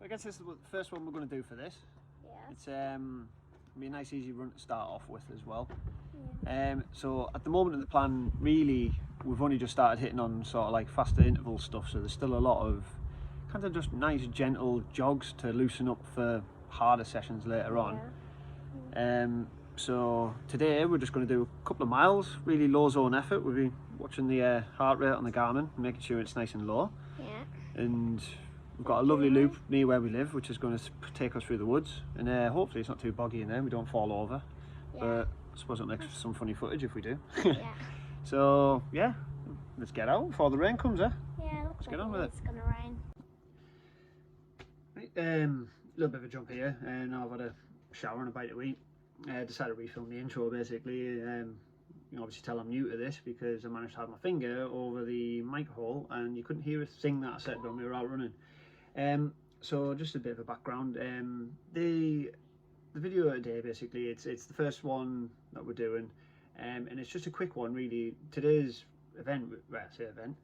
I guess this is the first one we're going to do for this. Yeah. It's be a nice easy run to start off with as well. Yeah. So at the moment in the plan, really, we've only just started hitting on sort of like faster interval stuff, so there's still a lot of kind of just nice gentle jogs to loosen up for harder sessions later on. So today we're just going to do a couple of miles, really low zone effort. We'll be watching the heart rate on the Garmin, making sure it's nice and low. Yeah. And we've got a lovely loop near where we live, which is going to take us through the woods, and hopefully it's not too boggy in there, we don't fall over. Yeah. But I suppose it'll make some funny footage if we do. Yeah. So yeah, let's get out before the rain comes, eh? Yeah, looks get on like with it. it's gonna rain. Right, little bit of a jump here, and now I've had a shower and a bite to eat. Decided to refilm the intro basically. You can obviously tell I'm new to this because I managed to have my finger over the mic hole and you couldn't hear a thing that I said when we were out running. So just a bit of a background. The video today basically, it's the first one that we're doing, and it's just a quick one really. Today's event, well, I say event,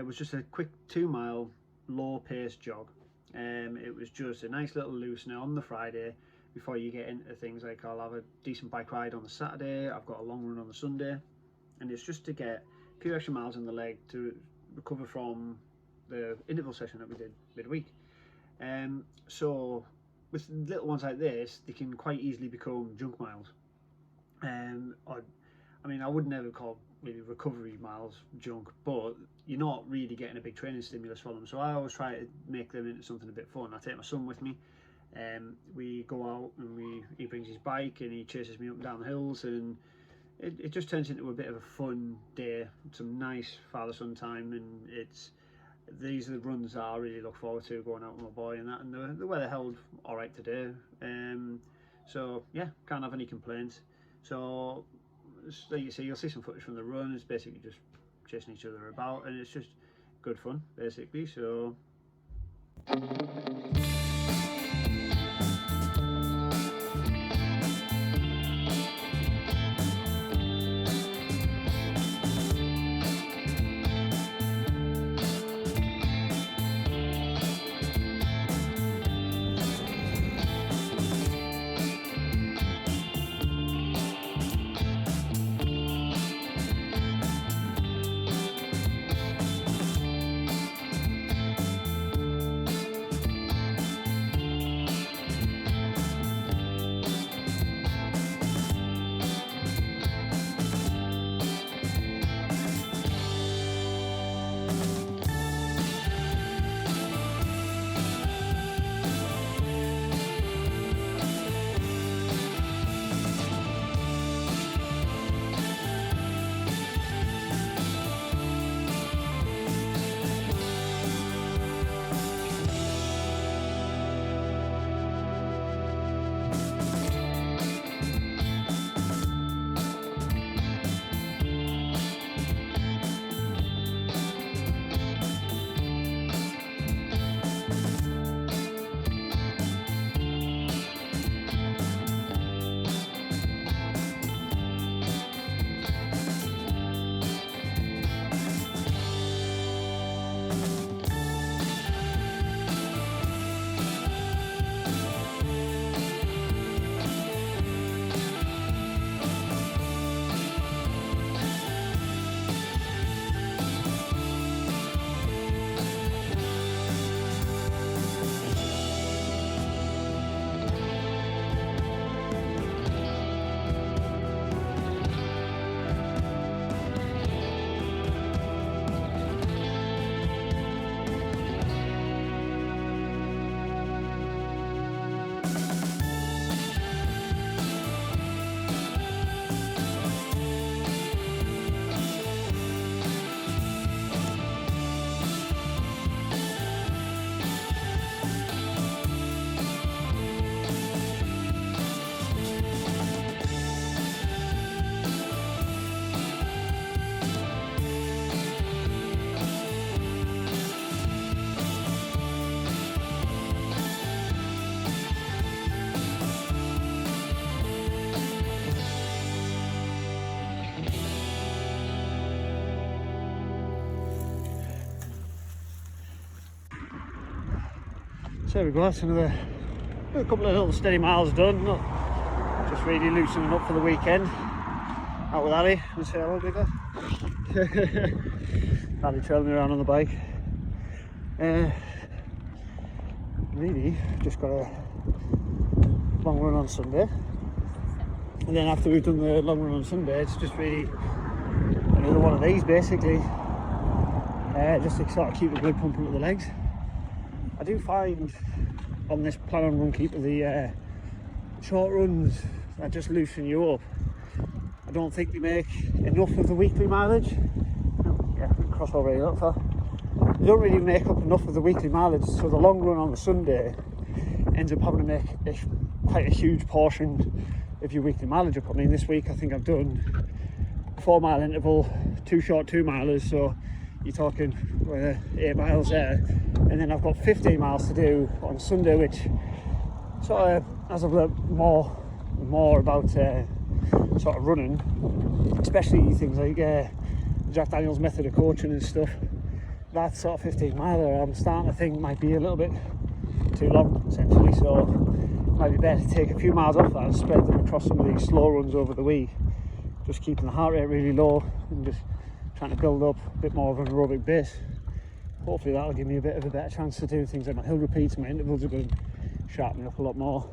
was just a quick 2 mile low pace jog. It was just a nice little loosener on the Friday before you get into things like I'll have a decent bike ride on the Saturday, I've got a long run on the Sunday, and it's just to get a few extra miles in the leg to recover from the interval session that we did midweek. So with little ones like this, they can quite easily become junk miles. I mean, I would never call really recovery miles junk, but you're not really getting a big training stimulus for them. So I always try to make them into something a bit fun. I take my son with me. We go out and he brings his bike and he chases me up and down the hills, and it just turns into a bit of a fun day, some nice father-son time, and these are the runs that I really look forward to, going out with my boy and that, and the weather held alright today, so yeah, can't have any complaints. So like you see, you'll see some footage from the run. It's basically just chasing each other about, and it's just good fun basically. So So there we go, that's a couple of little steady miles done. Not just really loosening up for the weekend. Out with Ali, and say hello, bigger. Ali trailing me around on the bike. Really just got a long run on Sunday, and then after we've done the long run on Sunday, it's just really another one of these basically, just to sort of keep the blood pumping to the legs. I do find on this plan on run keeper the short runs that just loosen you up. I don't think they make enough of the weekly mileage. Yeah, cross over here, look for. They don't really make up enough of the weekly mileage, so the long run on the Sunday ends up having to make quite a huge portion of your weekly mileage up. I mean, this week I think I've done a 4 mile interval, 2 short 2 milers, so you're talking 8 miles there, and then I've got 15 miles to do on Sunday, which sort of, as I've learnt more about sort of running, especially things like Jack Daniel's method of coaching and stuff, that sort of 15 miler I'm starting to think might be a little bit too long essentially, so it might be better to take a few miles off that and spread them across some of these slow runs over the week, just keeping the heart rate really low and just trying to build up a bit more of an aerobic base. Hopefully that'll give me a bit of a better chance to do things like my hill repeats. My intervals are going to sharpen me up a lot more.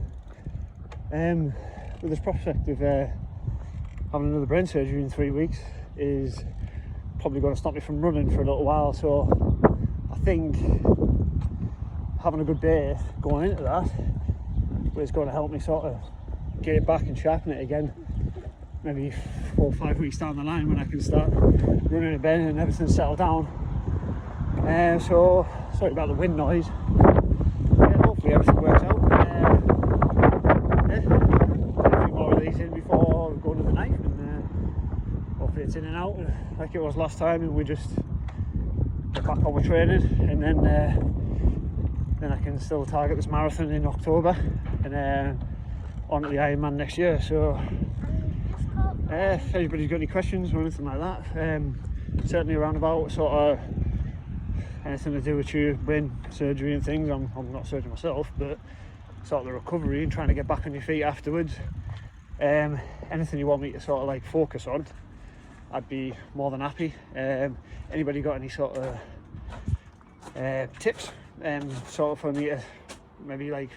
With this prospect of having another brain surgery in 3 weeks is probably going to stop me from running for a little while, so I think having a good base going into that is going to help me sort of get it back and sharpen it again, maybe 4 or 5 weeks down the line when I can start running a bend and everything's settled down. So sorry about the wind noise. Yeah, hopefully everything works out. A few more of these in before going to the knife, and hopefully it's in and out like it was last time, and we just get back on with training, and then I can still target this marathon in October and on to the Ironman next year. So if anybody's got any questions or anything like that, certainly around about sort of anything to do with your brain surgery and things, I'm not a surgeon myself, but sort of the recovery and trying to get back on your feet afterwards, anything you want me to sort of like focus on, I'd be more than happy. Anybody got any sort of tips sort of for me to maybe like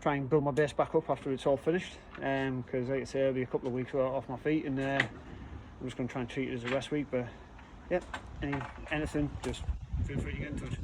try and build my base back up after it's all finished, because like I say, it'll be a couple of weeks off my feet, and I'm just going to try and treat it as a rest week. But yeah, anything, just feel free to get in touch.